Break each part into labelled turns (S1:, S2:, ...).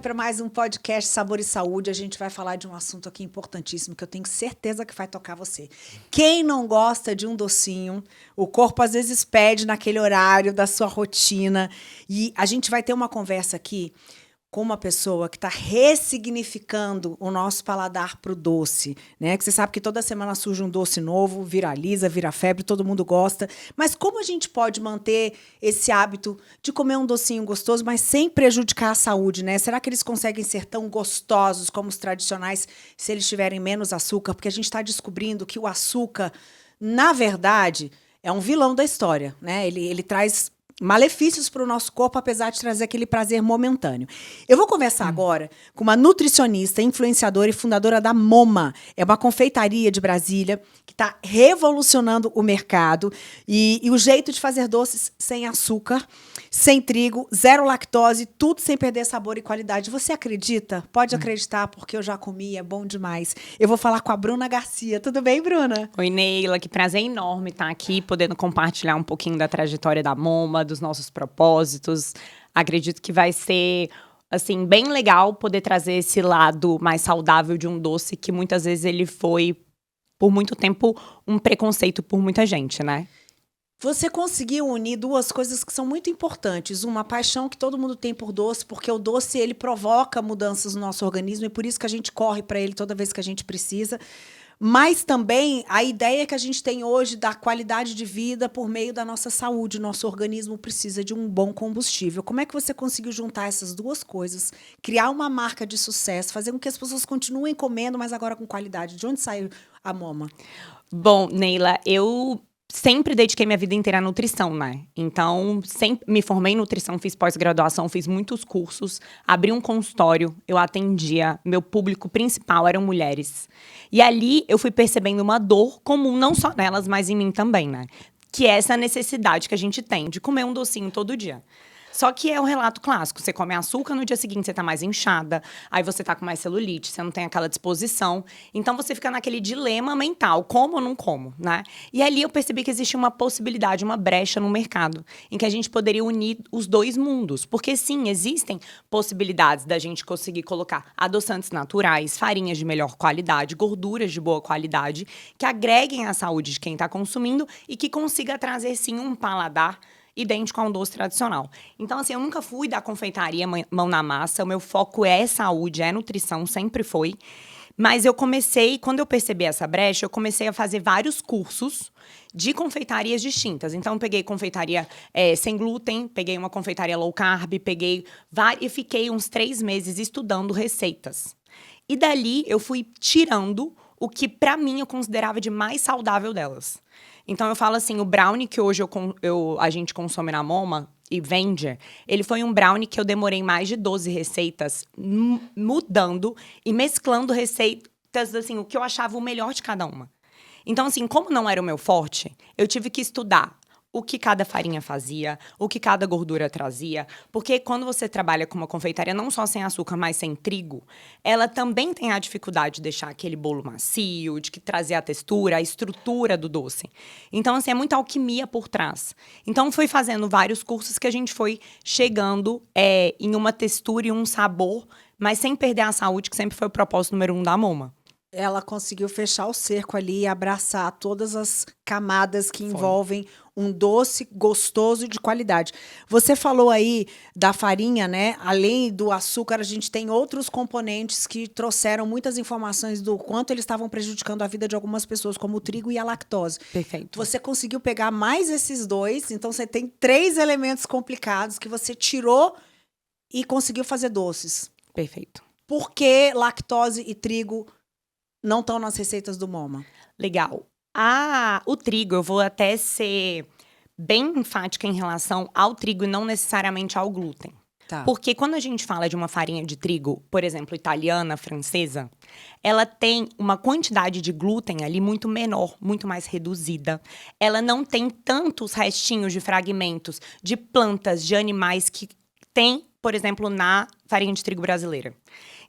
S1: para mais um podcast Sabor e Saúde. A gente vai falar de um assunto aqui importantíssimo que eu tenho certeza que vai tocar você. Quem não gosta de um docinho? O corpo às vezes pede naquele horário da sua rotina. E a gente vai ter uma conversa aqui com uma pessoa que está ressignificando o nosso paladar para o doce, né? Que você sabe que toda semana surge um doce novo, viraliza, vira febre, todo mundo gosta. Mas como a gente pode manter esse hábito de comer um docinho gostoso, mas sem prejudicar a saúde, né? Será que eles conseguem ser tão gostosos como os tradicionais se eles tiverem menos açúcar? Porque a gente está descobrindo que o açúcar, na verdade, é um vilão da história, né? Ele traz malefícios para o nosso corpo, apesar de trazer aquele prazer momentâneo. Eu vou conversar agora com uma nutricionista, influenciadora e fundadora da Moma. É uma confeitaria de Brasília que está revolucionando o mercado e o jeito de fazer doces sem açúcar, sem trigo, zero lactose, tudo sem perder sabor e qualidade. Você acredita? Pode acreditar, porque eu já comi, é bom demais. Eu vou falar com a Bruna Garcia. Tudo bem, Bruna?
S2: Oi, Neila. Que prazer enorme estar aqui, podendo compartilhar um pouquinho da trajetória da Moma, dos nossos propósitos. Acredito que vai ser, assim, bem legal poder trazer esse lado mais saudável de um doce que muitas vezes ele foi, por muito tempo, um preconceito por muita gente, né?
S1: Você conseguiu unir duas coisas que são muito importantes. Uma paixão que todo mundo tem por doce, porque o doce ele provoca mudanças no nosso organismo e por isso que a gente corre para ele toda vez que a gente precisa. Mas também a ideia que a gente tem hoje da qualidade de vida por meio da nossa saúde. Nosso organismo precisa de um bom combustível. Como é que você conseguiu juntar essas duas coisas? Criar uma marca de sucesso, fazer com que as pessoas continuem comendo, mas agora com qualidade. De onde saiu a Moma?
S2: Bom, Neila, eu sempre dediquei minha vida inteira à nutrição, né? Então, sempre me formei em nutrição, fiz pós-graduação, fiz muitos cursos, abri um consultório, eu atendia, meu público principal eram mulheres. E ali eu fui percebendo uma dor comum, não só nelas, mas em mim também, né? Que é essa necessidade que a gente tem de comer um docinho todo dia. Só que é o relato clássico. Você come açúcar, no dia seguinte você tá mais inchada, aí você tá com mais celulite, você não tem aquela disposição. Então você fica naquele dilema mental, como ou não como, né? E ali eu percebi que existe uma possibilidade, uma brecha no mercado, em que a gente poderia unir os dois mundos. Porque sim, existem possibilidades da gente conseguir colocar adoçantes naturais, farinhas de melhor qualidade, gorduras de boa qualidade, que agreguem à saúde de quem tá consumindo e que consiga trazer sim um paladar idêntico a um doce tradicional. Então, assim, eu nunca fui da confeitaria mão na massa. O meu foco é saúde, é nutrição, sempre foi. Mas eu comecei, quando eu percebi essa brecha, eu comecei a fazer vários cursos de confeitarias distintas. Então, eu peguei confeitaria sem glúten, peguei uma confeitaria low carb, e fiquei uns 3 meses estudando receitas. E dali, eu fui tirando o que, pra mim, eu considerava de mais saudável delas. Então, eu falo assim, o brownie que hoje a gente consome na Moma e vende, ele foi um brownie que eu demorei mais de 12 receitas mudando e mesclando receitas, assim, o que eu achava o melhor de cada uma. Então, assim, como não era o meu forte, eu tive que estudar o que cada farinha fazia, o que cada gordura trazia. Porque quando você trabalha com uma confeitaria, não só sem açúcar, mas sem trigo, ela também tem a dificuldade de deixar aquele bolo macio, de trazer a textura, a estrutura do doce. Então, assim, é muita alquimia por trás. Então, foi fazendo vários cursos que a gente foi chegando em uma textura e um sabor, mas sem perder a saúde, que sempre foi o propósito número 1 da Moma.
S1: Ela conseguiu fechar o cerco ali e abraçar todas as camadas que envolvem um doce gostoso e de qualidade. Você falou aí da farinha, né? Além do açúcar, a gente tem outros componentes que trouxeram muitas informações do quanto eles estavam prejudicando a vida de algumas pessoas, como o trigo e a lactose.
S2: Perfeito.
S1: Você conseguiu pegar mais esses dois, então você tem 3 elementos complicados que você tirou e conseguiu fazer doces.
S2: Perfeito.
S1: Por que lactose e trigo não estão nas receitas do Moma?
S2: Legal. O trigo, eu vou até ser bem enfática em relação ao trigo e não necessariamente ao glúten.
S1: Tá.
S2: Porque quando a gente fala de uma farinha de trigo, por exemplo, italiana, francesa, ela tem uma quantidade de glúten ali muito menor, muito mais reduzida. Ela não tem tantos restinhos de fragmentos de plantas, de animais que tem, por exemplo, na farinha de trigo brasileira.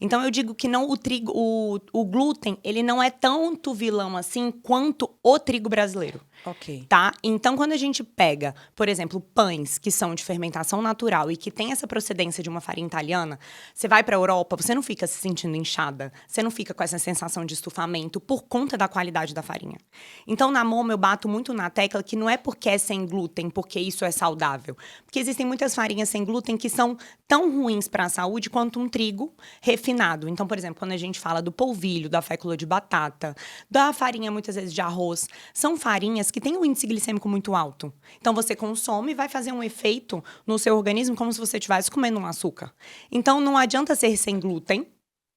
S2: Então, eu digo que não o glúten, ele não é tanto vilão assim quanto o trigo brasileiro.
S1: Ok.
S2: Tá? Então, quando a gente pega, por exemplo, pães que são de fermentação natural e que tem essa procedência de uma farinha italiana, você vai pra Europa, você não fica se sentindo inchada, você não fica com essa sensação de estufamento por conta da qualidade da farinha. Então, na Moma, eu bato muito na tecla que não é porque é sem glúten, porque isso é saudável. Porque existem muitas farinhas sem glúten que são tão ruins para a saúde quanto um trigo refinado. Então, por exemplo, quando a gente fala do polvilho, da fécula de batata, da farinha, muitas vezes, de arroz, são farinhas que têm um índice glicêmico muito alto. Então, você consome e vai fazer um efeito no seu organismo como se você estivesse comendo um açúcar. Então, não adianta ser sem glúten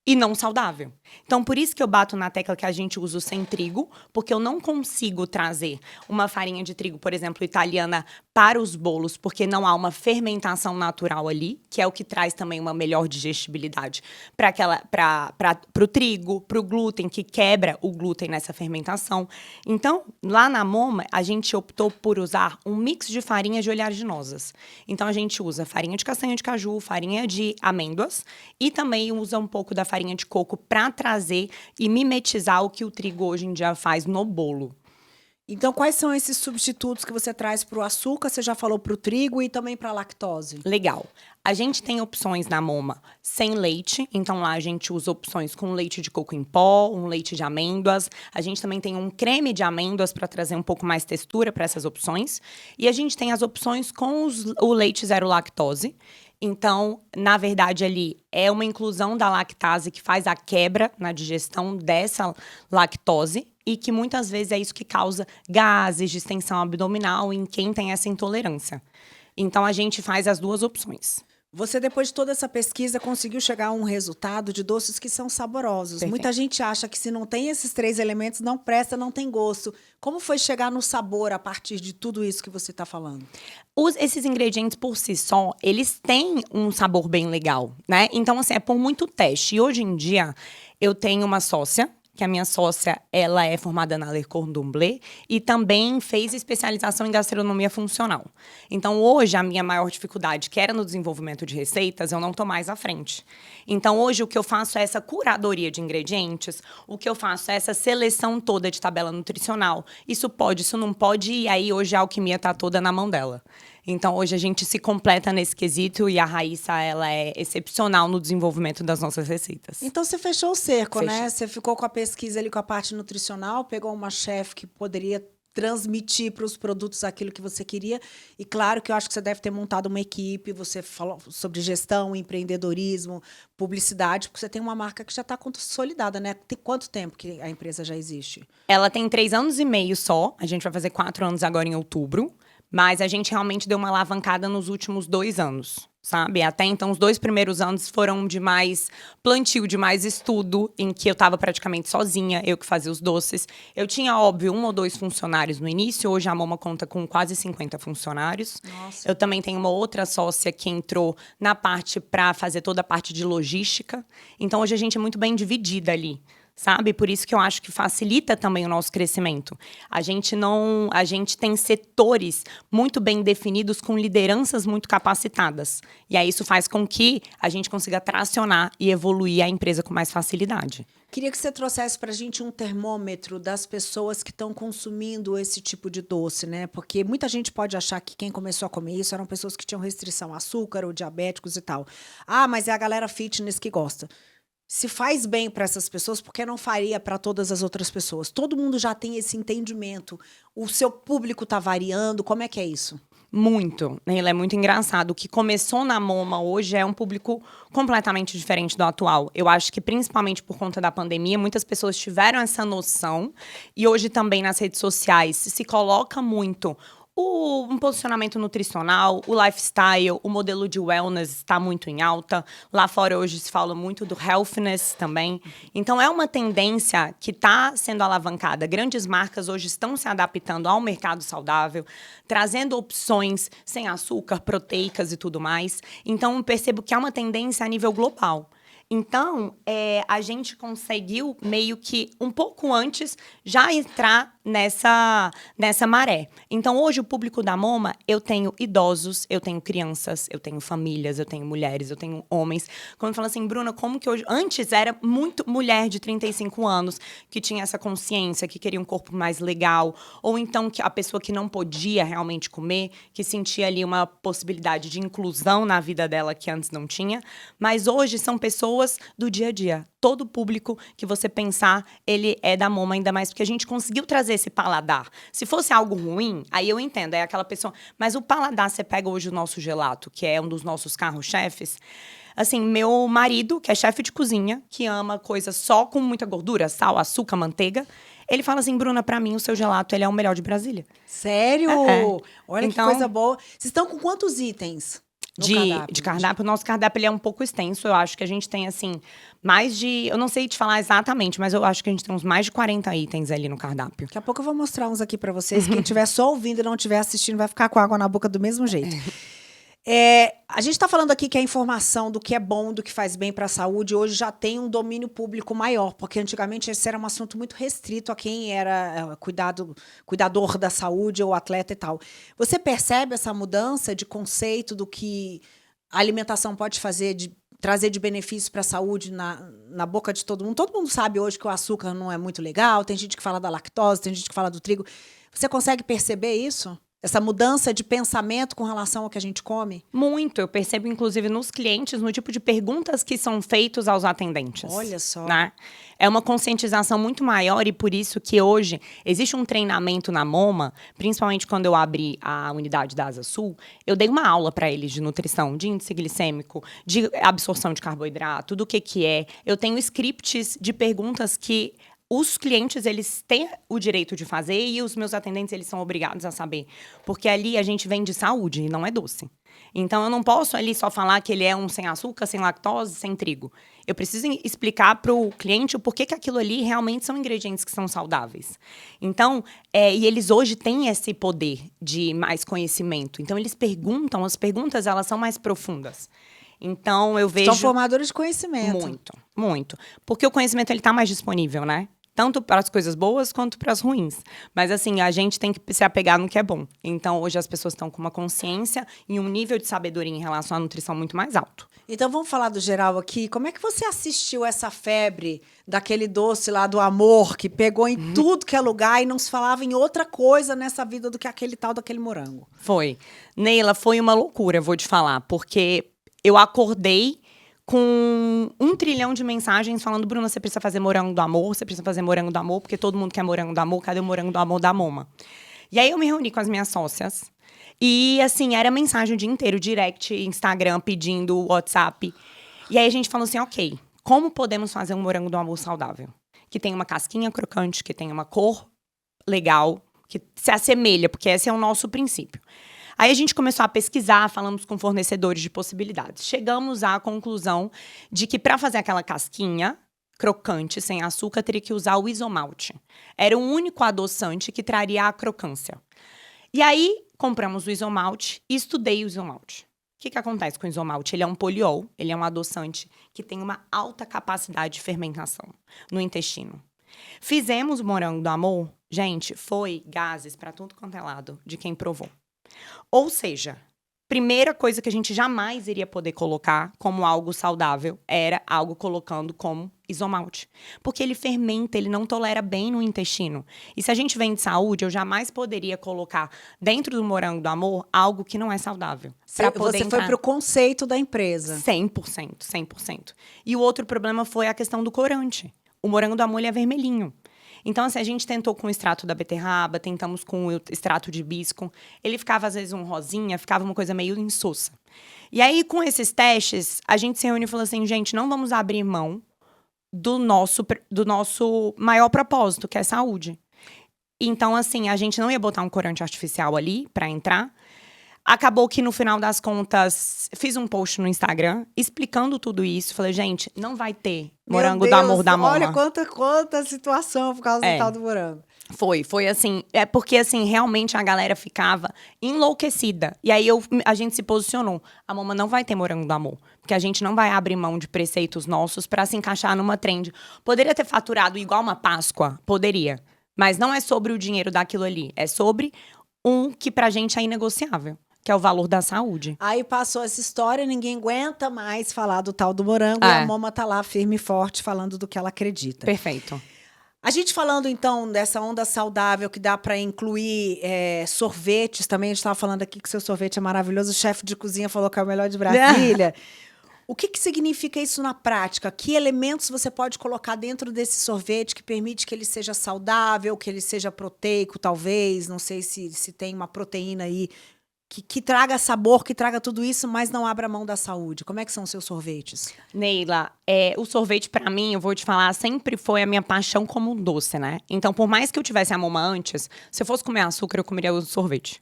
S2: e não saudável. Então, por isso que eu bato na tecla que a gente usa o sem trigo, porque eu não consigo trazer uma farinha de trigo, por exemplo, italiana, para os bolos, porque não há uma fermentação natural ali, que é o que traz também uma melhor digestibilidade para o trigo, para o glúten, que quebra o glúten nessa fermentação. Então, lá na Moma, a gente optou por usar um mix de farinhas de oleaginosas. Então, a gente usa farinha de castanha de caju, farinha de amêndoas e também usa um pouco da farinha de coco para trazer e mimetizar o que o trigo hoje em dia faz no bolo.
S1: Então, quais são esses substitutos que você traz para o açúcar? Você já falou para o trigo e também para a lactose.
S2: Legal. A gente tem opções na Moma sem leite, então lá a gente usa opções com leite de coco em pó, um leite de amêndoas. A gente também tem um creme de amêndoas para trazer um pouco mais textura para essas opções. E a gente tem as opções com o leite zero lactose. Então, na verdade, ali é uma inclusão da lactase que faz a quebra na digestão dessa lactose e que muitas vezes é isso que causa gases, distensão abdominal em quem tem essa intolerância. Então, a gente faz as duas opções.
S1: Você, depois de toda essa pesquisa, conseguiu chegar a um resultado de doces que são saborosos.
S2: Perfeito.
S1: Muita gente acha que se não tem esses 3 elementos, não presta, não tem gosto. Como foi chegar no sabor a partir de tudo isso que você está falando?
S2: Esses ingredientes por si só, eles têm um sabor bem legal, né? Então, assim, é por muito teste. E hoje em dia, eu tenho uma sócia, que a minha sócia, ela é formada na Le Cordon Bleu e também fez especialização em gastronomia funcional. Então, hoje, a minha maior dificuldade, que era no desenvolvimento de receitas, eu não tô mais à frente. Então, hoje, o que eu faço é essa curadoria de ingredientes, o que eu faço é essa seleção toda de tabela nutricional. Isso pode, isso não pode, e aí hoje a alquimia tá toda na mão dela. Então, hoje a gente se completa nesse quesito e a Raíssa, ela é excepcional no desenvolvimento das nossas receitas.
S1: Então, você fechou o cerco,
S2: Fechei.
S1: né? Você ficou com a pesquisa ali com a parte nutricional, pegou uma chefe que poderia transmitir para os produtos aquilo que você queria. E claro que eu acho que você deve ter montado uma equipe, você falou sobre gestão, empreendedorismo, publicidade, porque você tem uma marca que já está consolidada, né? Tem quanto tempo que a empresa já existe?
S2: Ela tem 3 anos e meio só, a gente vai fazer 4 anos agora em outubro. Mas a gente realmente deu uma alavancada nos últimos 2 anos, sabe? Até então, os 2 primeiros anos foram de mais plantio, de mais estudo, em que eu estava praticamente sozinha, eu que fazia os doces. Eu tinha, óbvio, 1 ou 2 funcionários no início, hoje a Moma conta com quase 50 funcionários.
S1: Nossa.
S2: Eu também tenho uma outra sócia que entrou na parte para fazer toda a parte de logística. Então, hoje a gente é muito bem dividida ali. Sabe? Por isso que eu acho que facilita também o nosso crescimento. A gente tem setores muito bem definidos com lideranças muito capacitadas. E aí isso faz com que a gente consiga tracionar e evoluir a empresa com mais facilidade.
S1: Queria que você trouxesse para a gente um termômetro das pessoas que estão consumindo esse tipo de doce, né? Porque muita gente pode achar que quem começou a comer isso eram pessoas que tinham restrição a açúcar ou diabéticos e tal. Ah, mas é a galera fitness que gosta. Se faz bem para essas pessoas, por que não faria para todas as outras pessoas? Todo mundo já tem esse entendimento. O seu público está variando. Como é que é isso?
S2: Muito. Ele é muito engraçado. O que começou na Moma hoje é um público completamente diferente do atual. Eu acho que, principalmente por conta da pandemia, muitas pessoas tiveram essa noção. E hoje também nas redes sociais se coloca muito um posicionamento nutricional, o lifestyle, o modelo de wellness está muito em alta. Lá fora hoje se fala muito do healthiness também. Então é uma tendência que está sendo alavancada. Grandes marcas hoje estão se adaptando ao mercado saudável, trazendo opções sem açúcar, proteicas e tudo mais. Então eu percebo que é uma tendência a nível global. Então, a gente conseguiu meio que um pouco antes já entrar nessa maré. Então, hoje, o público da Moma, eu tenho idosos, eu tenho crianças, eu tenho famílias, eu tenho mulheres, eu tenho homens. Quando fala assim, Bruna, como que hoje... Antes era muito mulher de 35 anos que tinha essa consciência, que queria um corpo mais legal, ou então que a pessoa que não podia realmente comer, que sentia ali uma possibilidade de inclusão na vida dela que antes não tinha. Mas hoje são pessoas do dia a dia. Todo público que você pensar, ele é da Moma, ainda mais porque a gente conseguiu trazer esse paladar. Se fosse algo ruim, aí eu entendo, é aquela pessoa... Mas o paladar, você pega hoje o nosso gelato, que é um dos nossos carro-chefes. Assim, meu marido, que é chefe de cozinha, que ama coisas só com muita gordura, sal, açúcar, manteiga, ele fala assim, Bruna, pra mim o seu gelato, ele é o melhor de Brasília.
S1: Sério? Olha então, que coisa boa. Vocês estão com quantos itens?
S2: De cardápio, o nosso cardápio ele é um pouco extenso. Eu acho que a gente tem, assim, mais de... Eu não sei te falar exatamente, mas eu acho que a gente tem uns mais de 40 itens ali no cardápio.
S1: Daqui a pouco eu vou mostrar uns aqui pra vocês. Quem estiver só ouvindo e não estiver assistindo vai ficar com água na boca do mesmo jeito. A gente está falando aqui que a informação do que é bom, do que faz bem para a saúde, hoje já tem um domínio público maior, porque antigamente esse era um assunto muito restrito a quem era cuidador da saúde ou atleta e tal. Você percebe essa mudança de conceito do que a alimentação pode fazer, trazer de benefício para a saúde na boca de todo mundo? Todo mundo sabe hoje que o açúcar não é muito legal, tem gente que fala da lactose, tem gente que fala do trigo. Você consegue perceber isso? Essa mudança de pensamento com relação ao que a gente come?
S2: Muito. Eu percebo, inclusive, nos clientes, no tipo de perguntas que são feitas aos atendentes.
S1: Olha só.
S2: Né? É uma conscientização muito maior e por isso que hoje existe um treinamento na Moma, principalmente quando eu abri a unidade da Asa Sul, eu dei uma aula para eles de nutrição, de índice glicêmico, de absorção de carboidrato, do que é. Eu tenho scripts de perguntas que os clientes, eles têm o direito de fazer e os meus atendentes, eles são obrigados a saber. Porque ali a gente vende saúde e não é doce. Então, eu não posso ali só falar que ele é um sem açúcar, sem lactose, sem trigo. Eu preciso explicar para o cliente o porquê que aquilo ali realmente são ingredientes que são saudáveis. Então, e eles hoje têm esse poder de mais conhecimento. Então, eles perguntam, as perguntas, elas são mais profundas. Então, eu vejo...
S1: São formadores de conhecimento.
S2: Muito, muito. Porque o conhecimento, ele tá mais disponível, né? Tanto para as coisas boas quanto para as ruins. Mas, assim, a gente tem que se apegar no que é bom. Então, hoje as pessoas estão com uma consciência e um nível de sabedoria em relação à nutrição muito mais alto.
S1: Então, vamos falar do geral aqui. Como é que você assistiu essa febre daquele doce lá do amor, que pegou em tudo que é lugar e não se falava em outra coisa nessa vida do que aquele tal daquele morango?
S2: Foi. Neila, foi uma loucura, vou te falar. Porque eu acordei com 1 trilhão de mensagens falando, Bruna, você precisa fazer morango do amor, você precisa fazer morango do amor, porque todo mundo quer morango do amor, cadê o morango do amor da Moma? E aí eu me reuni com as minhas sócias, e assim, era mensagem o dia inteiro, direct, Instagram, pedindo, WhatsApp. E aí a gente falou assim, ok, como podemos fazer um morango do amor saudável? Que tenha uma casquinha crocante, que tenha uma cor legal, que se assemelha, porque esse é o nosso princípio. Aí a gente começou a pesquisar, falamos com fornecedores de possibilidades. Chegamos à conclusão de que para fazer aquela casquinha crocante, sem açúcar, teria que usar o isomalte. Era o único adoçante que traria a crocância. E aí, compramos o isomalte e estudei o isomalte. O que acontece com o isomalte? Ele é um poliol, ele é um adoçante que tem uma alta capacidade de fermentação no intestino. Fizemos o morango do amor, gente, foi gases para tudo quanto é lado de quem provou. Ou seja, primeira coisa que a gente jamais iria poder colocar como algo saudável era algo colocando como isomalte. Porque ele fermenta, ele não tolera bem no intestino. E se a gente vem de saúde, eu jamais poderia colocar dentro do morango do amor algo que não é saudável.
S1: Você foi pro conceito da empresa.
S2: 100%, 100%. E o outro problema foi a questão do corante. O morango do amor, ele é vermelhinho. Então, assim, a gente tentou com o extrato da beterraba, tentamos com o extrato de hibisco. Ele ficava, às vezes, um rosinha, ficava uma coisa meio insossa. E aí, com esses testes, a gente se reuniu e falou assim, gente, não vamos abrir mão do nosso maior propósito, que é saúde. Então, assim, a gente não ia botar um corante artificial ali para entrar. Acabou que, no final das contas, fiz um post no Instagram explicando tudo isso. Falei, gente, não vai ter morango do amor da Moma.
S1: Olha quanta situação por causa do tal do morango.
S2: Foi assim, porque assim, realmente a galera ficava enlouquecida. E aí a gente se posicionou, a Moma não vai ter morango do amor, porque a gente não vai abrir mão de preceitos nossos pra se encaixar numa trend. Poderia ter faturado igual uma Páscoa? Poderia. Mas não é sobre o dinheiro daquilo ali. É sobre um que pra gente é inegociável, que é o valor da saúde.
S1: Aí passou essa história, ninguém aguenta mais falar do tal do morango e a Moma tá lá firme e forte falando do que ela acredita.
S2: Perfeito.
S1: A gente falando, então, dessa onda saudável que dá para incluir sorvetes também. A gente estava falando aqui que seu sorvete é maravilhoso. O chefe de cozinha falou que é o melhor de Brasília. O que significa isso na prática? Que elementos você pode colocar dentro desse sorvete que permite que ele seja saudável, que ele seja proteico, talvez? Não sei se tem uma proteína aí que traga sabor, que traga tudo isso, mas não abra mão da saúde. Como é que são os seus sorvetes?
S2: Neila, o sorvete pra mim, eu vou te falar, sempre foi a minha paixão como um doce, né? Então, por mais que eu tivesse a Moma antes, se eu fosse comer açúcar, eu comeria o sorvete.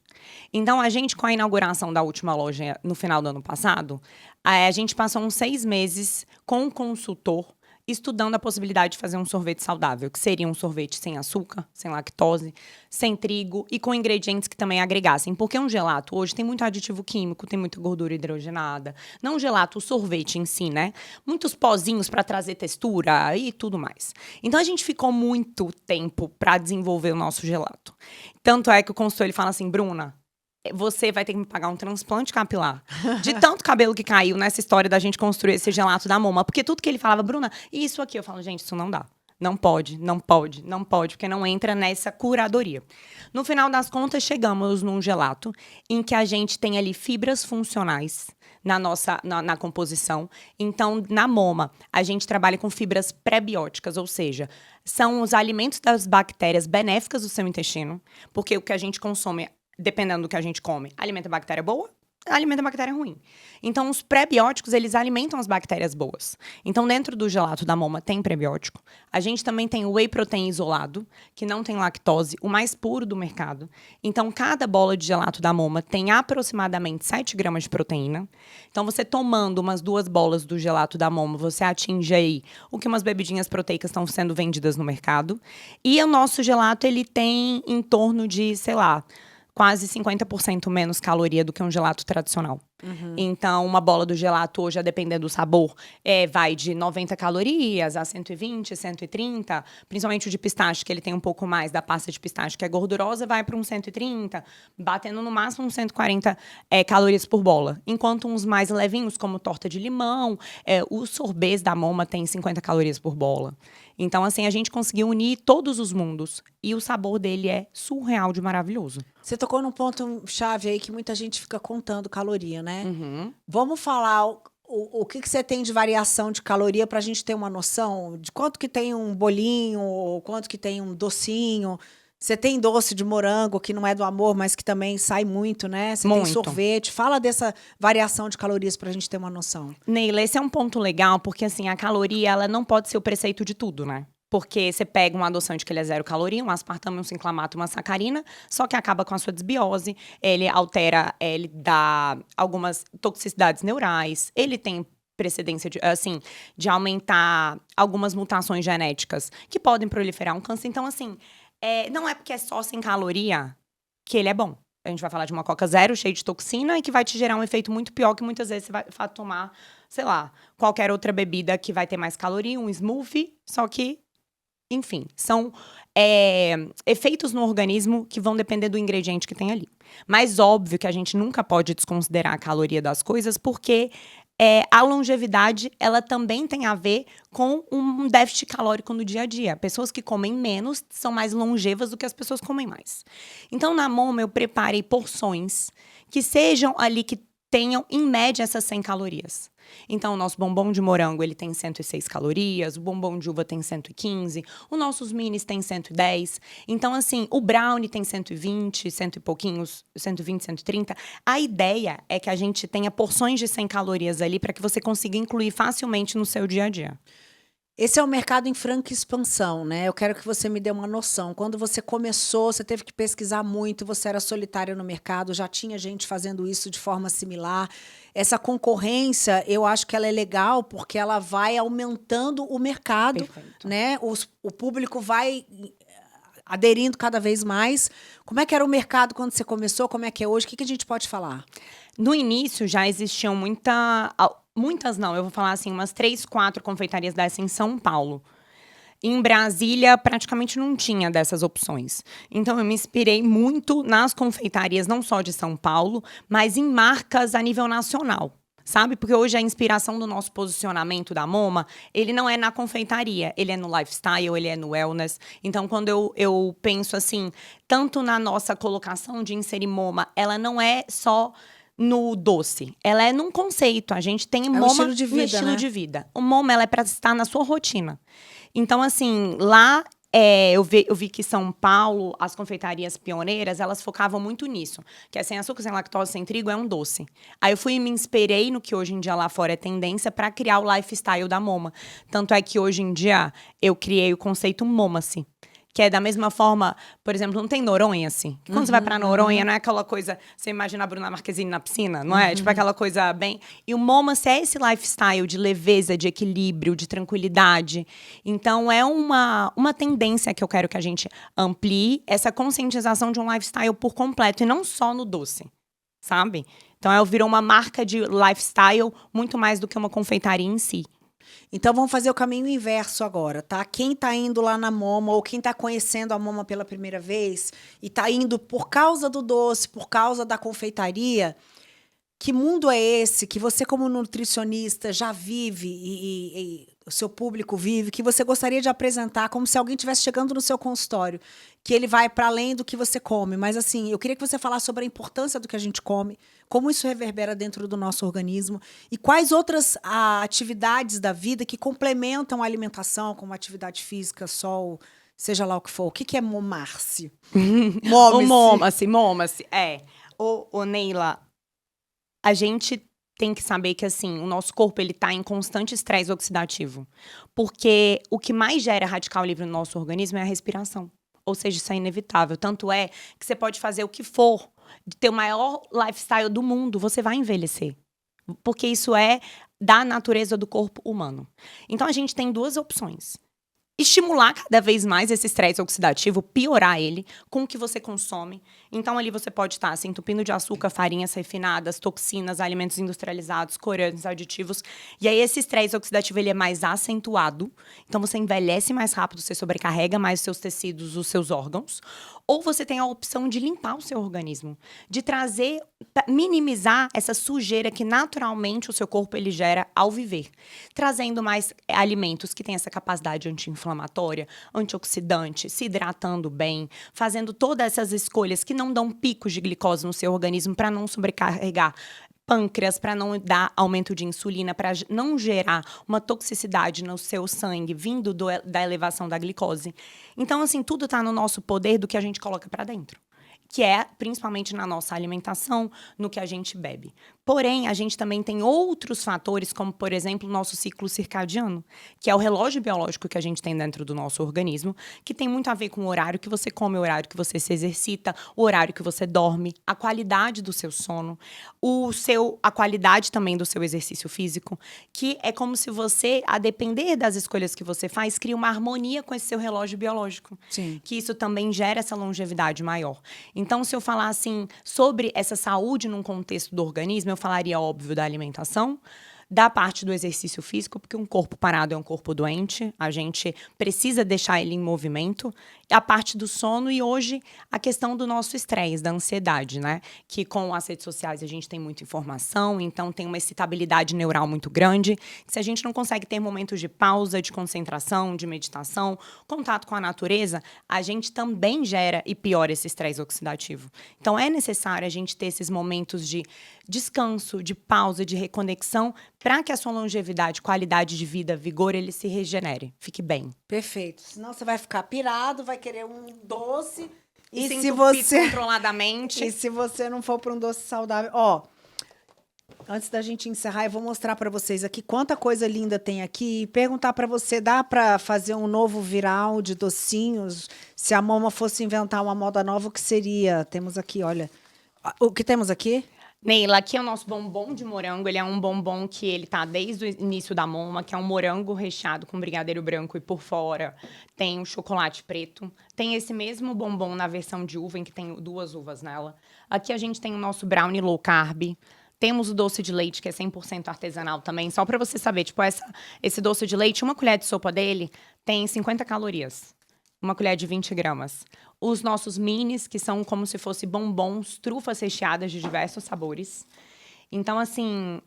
S2: Então, a gente, com a inauguração da última loja no final do ano passado, a gente passou uns 6 meses com um consultor estudando a possibilidade de fazer um sorvete saudável, que seria um sorvete sem açúcar, sem lactose, sem trigo e com ingredientes que também agregassem. Porque um gelato hoje tem muito aditivo químico, tem muita gordura hidrogenada. Não o gelato, o sorvete em si, né? Muitos pozinhos para trazer textura e tudo mais. Então a gente ficou muito tempo para desenvolver o nosso gelato. Tanto é que o consultor ele fala assim, Bruna, você vai ter que me pagar um transplante capilar. De tanto cabelo que caiu nessa história da gente construir esse gelato da Moma. Porque tudo que ele falava, Bruna, isso aqui. Eu falo, gente, isso não dá. Não pode, não pode, não pode. Porque não entra nessa curadoria. No final das contas, chegamos num gelato em que a gente tem ali fibras funcionais na composição. Então, na Moma, a gente trabalha com fibras pré-bióticas, ou seja, são os alimentos das bactérias benéficas do seu intestino. Porque o que a gente consome, dependendo do que a gente come, alimenta a bactéria boa, alimenta a bactéria ruim. Então, os pré-bióticos, eles alimentam as bactérias boas. Então, dentro do gelato da Moma tem pré-biótico. A gente também tem o whey protein isolado, que não tem lactose, o mais puro do mercado. Então, cada bola de gelato da Moma tem aproximadamente 7 gramas de proteína. Então, você tomando umas 2 bolas do gelato da Moma, você atinge aí o que umas bebidinhas proteicas estão sendo vendidas no mercado. E o nosso gelato, ele tem em torno de, sei lá, quase 50% menos caloria do que um gelato tradicional. Então, uma bola do gelato hoje, a depender do sabor, vai de 90 calorias a 120, 130. Principalmente o de pistache, que ele tem um pouco mais da pasta de pistache, que é gordurosa, vai para uns 130, batendo no máximo uns 140 calorias por bola. Enquanto uns mais levinhos, como torta de limão, os sorbets da Moma tem 50 calorias por bola. Então, assim, a gente conseguiu unir todos os mundos. E o sabor dele é surreal de maravilhoso.
S1: Você tocou num ponto-chave aí que muita gente fica contando caloria, né? Vamos falar o que você tem de variação de caloria para a gente ter uma noção de quanto que tem um bolinho, ou quanto que tem um docinho. Você tem doce de morango, que não é do amor, mas que também sai muito, né? Você tem sorvete. Fala dessa variação de calorias para a gente ter uma noção.
S2: Neila, esse é um ponto legal, porque assim, a caloria ela não pode ser o preceito de tudo, né? Porque você pega um adoçante que ele é 0 caloria, um aspartame, um sinclamato, uma sacarina, só que acaba com a sua desbiose, ele altera, ele dá algumas toxicidades neurais, ele tem precedência de aumentar algumas mutações genéticas que podem proliferar um câncer. Então, assim, não é porque é só sem caloria que ele é bom. A gente vai falar de uma Coca Zero cheia de toxina e que vai te gerar um efeito muito pior, que muitas vezes você vai tomar, sei lá, qualquer outra bebida que vai ter mais caloria, um smoothie, só que enfim, são efeitos no organismo que vão depender do ingrediente que tem ali. Mas óbvio que a gente nunca pode desconsiderar a caloria das coisas, porque a longevidade, ela também tem a ver com um déficit calórico no dia a dia. Pessoas que comem menos são mais longevas do que as pessoas que comem mais. Então, na Moma, eu preparei porções que sejam ali, que tenham, em média, essas 100 calorias. Então, o nosso bombom de morango, ele tem 106 calorias, o bombom de uva tem 115, os nossos minis tem 110. Então, assim, o brownie tem 120, cento e pouquinhos, 120, 130. A ideia é que a gente tenha porções de 100 calorias ali para que você consiga incluir facilmente no seu dia a dia.
S1: Esse é um mercado em franca expansão, né? Eu quero que você me dê uma noção. Quando você começou, você teve que pesquisar muito, você era solitária no mercado, já tinha gente fazendo isso de forma similar. Essa concorrência, eu acho que ela é legal porque ela vai aumentando o mercado,
S2: Perfeito.
S1: Né? O público vai aderindo cada vez mais. Como é que era o mercado quando você começou? Como é que é hoje? O que a gente pode falar?
S2: No início, já existiam muitas não, eu vou falar assim, umas 3, 4 confeitarias dessas em São Paulo. Em Brasília, praticamente não tinha dessas opções. Então, eu me inspirei muito nas confeitarias, não só de São Paulo, mas em marcas a nível nacional. Sabe? Porque hoje a inspiração do nosso posicionamento da Moma, ele não é na confeitaria, ele é no lifestyle, ele é no wellness. Então, quando eu penso assim, tanto na nossa colocação de inserir Moma, ela não é só no doce, ela é num conceito. A gente tem Moma
S1: estilo de vida,
S2: no estilo
S1: né?
S2: de vida. O Moma, ela é para estar na sua rotina. Então, assim, lá eu vi que São Paulo, as confeitarias pioneiras, elas focavam muito nisso. Que é sem açúcar, sem lactose, sem trigo, é um doce. Aí eu fui e me inspirei no que hoje em dia lá fora é tendência para criar o lifestyle da Moma. Tanto é que hoje em dia eu criei o conceito Moma-se. Que é da mesma forma, por exemplo, não tem Noronha, assim. Que quando você vai pra Noronha, não é aquela coisa... Você imagina a Bruna Marquezine na piscina, não é? Tipo aquela coisa bem... E o Moma-se é esse lifestyle de leveza, de equilíbrio, de tranquilidade. Então, é uma tendência que eu quero que a gente amplie essa conscientização de um lifestyle por completo. E não só no doce, sabe? Então, virou uma marca de lifestyle muito mais do que uma confeitaria em si.
S1: Então vamos fazer o caminho inverso agora, tá? Quem tá indo lá na Moma ou quem tá conhecendo a Moma pela primeira vez e tá indo por causa do doce, por causa da confeitaria, que mundo é esse que você como nutricionista já vive e o seu público vive, que você gostaria de apresentar como se alguém estivesse chegando no seu consultório, que ele vai para além do que você come. Mas assim, eu queria que você falasse sobre a importância do que a gente come, como isso reverbera dentro do nosso organismo e quais outras atividades da vida que complementam a alimentação, como atividade física, sol, seja lá o que for. O que é momar-se?
S2: O Moma-se. Ô, Neila, a gente tem que saber que, assim, o nosso corpo, ele tá em constante estresse oxidativo. Porque o que mais gera radical livre no nosso organismo é a respiração. Ou seja, isso é inevitável. Tanto é que você pode fazer o que for, de ter o maior lifestyle do mundo, você vai envelhecer. Porque isso é da natureza do corpo humano. Então, a gente tem duas opções. Estimular cada vez mais esse estresse oxidativo, piorar ele com o que você consome. Então, ali você pode estar se entupindo de açúcar, farinhas refinadas, toxinas, alimentos industrializados, corantes, aditivos. E aí, esse estresse oxidativo ele é mais acentuado. Então, você envelhece mais rápido, você sobrecarrega mais os seus tecidos, os seus órgãos. Ou você tem a opção de limpar o seu organismo, de trazer, minimizar essa sujeira que naturalmente o seu corpo ele gera ao viver. Trazendo mais alimentos que têm essa capacidade anti-inflamatória, antioxidante, se hidratando bem, fazendo todas essas escolhas que não dão picos de glicose no seu organismo para não sobrecarregar pâncreas, para não dar aumento de insulina, para não gerar uma toxicidade no seu sangue vindo da elevação da glicose. Então, assim, tudo está no nosso poder do que a gente coloca para dentro, que é principalmente na nossa alimentação, no que a gente bebe. Porém, a gente também tem outros fatores, como, por exemplo, o nosso ciclo circadiano, que é o relógio biológico que a gente tem dentro do nosso organismo, que tem muito a ver com o horário que você come, o horário que você se exercita, o horário que você dorme, a qualidade do seu sono, a qualidade também do seu exercício físico, que é como se você, a depender das escolhas que você faz, cria uma harmonia com esse seu relógio biológico.
S1: Sim.
S2: Que isso também gera essa longevidade maior. Então, se eu falar assim sobre essa saúde num contexto do organismo, eu falaria, óbvio, da alimentação, da parte do exercício físico, porque um corpo parado é um corpo doente, a gente precisa deixar ele em movimento, a parte do sono e hoje a questão do nosso estresse, da ansiedade, né? Que com as redes sociais a gente tem muita informação, então tem uma excitabilidade neural muito grande. Se a gente não consegue ter momentos de pausa, de concentração, de meditação, contato com a natureza, a gente também gera e piora esse estresse oxidativo. Então é necessário a gente ter esses momentos de descanso, de pausa, de reconexão, para que a sua longevidade, qualidade de vida, vigor, ele se regenere, fique bem.
S1: Perfeito. Senão você vai ficar pirado, vai querer um doce.
S2: E se você controladamente.
S1: E se você não for para um doce saudável, ó. Antes da gente encerrar, eu vou mostrar para vocês aqui quanta coisa linda tem aqui e perguntar para você, dá para fazer um novo viral de docinhos? Se a Moma fosse inventar uma moda nova, o que seria? Temos aqui, olha. O que temos aqui?
S2: Neila, aqui é o nosso bombom de morango. Ele é um bombom que ele tá desde o início da Moma, que é um morango recheado com brigadeiro branco e por fora tem um chocolate preto. Tem esse mesmo bombom na versão de uva, em que tem 2 uvas nela. Aqui a gente tem o nosso brownie low carb. Temos o doce de leite, que é 100% artesanal também. Só pra você saber, tipo, esse doce de leite, uma colher de sopa dele tem 50 calorias. Uma colher de 20 gramas. Os nossos minis, que são como se fossem bombons, trufas recheadas de diversos sabores. Então, assim,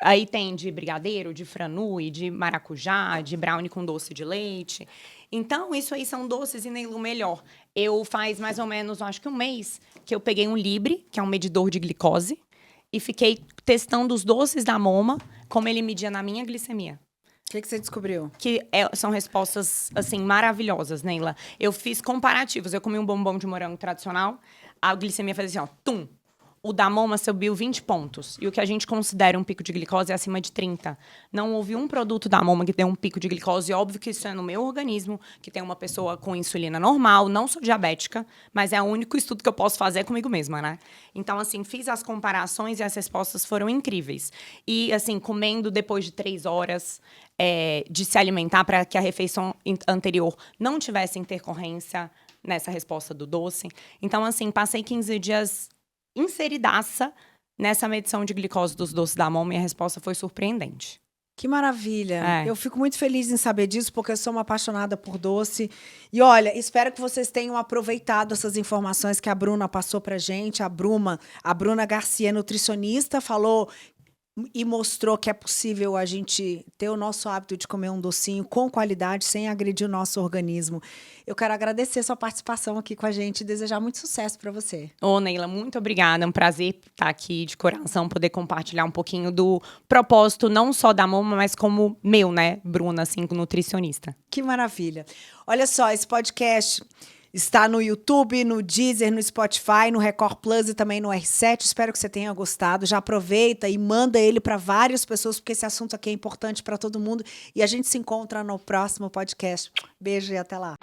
S2: aí tem de brigadeiro, de franui, de maracujá, de brownie com doce de leite. Então, isso aí são doces e nem o melhor. Eu faz mais ou menos, acho que um mês, que eu peguei um Libre, que é um medidor de glicose, e fiquei testando os doces da Moma, como ele media na minha glicemia.
S1: O que você descobriu?
S2: Que são respostas, assim, maravilhosas, Neila. Eu fiz comparativos. Eu comi um bombom de morango tradicional, a glicemia fazia assim, ó, tum. O da Moma subiu 20 pontos. E o que a gente considera um pico de glicose é acima de 30. Não houve um produto da Moma que deu um pico de glicose. Óbvio que isso é no meu organismo, que tem uma pessoa com insulina normal. Não sou diabética, mas é o único estudo que eu posso fazer comigo mesma, né? Então, assim, fiz as comparações e as respostas foram incríveis. E, assim, comendo depois de 3 horas de se alimentar para que a refeição anterior não tivesse intercorrência nessa resposta do doce. Então, assim, passei 15 dias inseridaça nessa medição de glicose dos doces da Moma e a resposta foi surpreendente.
S1: Que maravilha. Eu fico muito feliz em saber disso, porque eu sou uma apaixonada por doce. E olha, espero que vocês tenham aproveitado essas informações que a Bruna passou pra gente. A Bruna Garcia, nutricionista, falou e mostrou que é possível a gente ter o nosso hábito de comer um docinho com qualidade, sem agredir o nosso organismo. Eu quero agradecer sua participação aqui com a gente e desejar muito sucesso para você.
S2: Ô, Neila, muito obrigada. É um prazer estar aqui de coração, poder compartilhar um pouquinho do propósito, não só da Moma, mas como meu, né, Bruna, assim, nutricionista.
S1: Que maravilha. Olha só, esse podcast está no YouTube, no Deezer, no Spotify, no Record Plus e também no R7. Espero que você tenha gostado. Já aproveita e manda ele para várias pessoas, porque esse assunto aqui é importante para todo mundo. E a gente se encontra no próximo podcast. Beijo e até lá.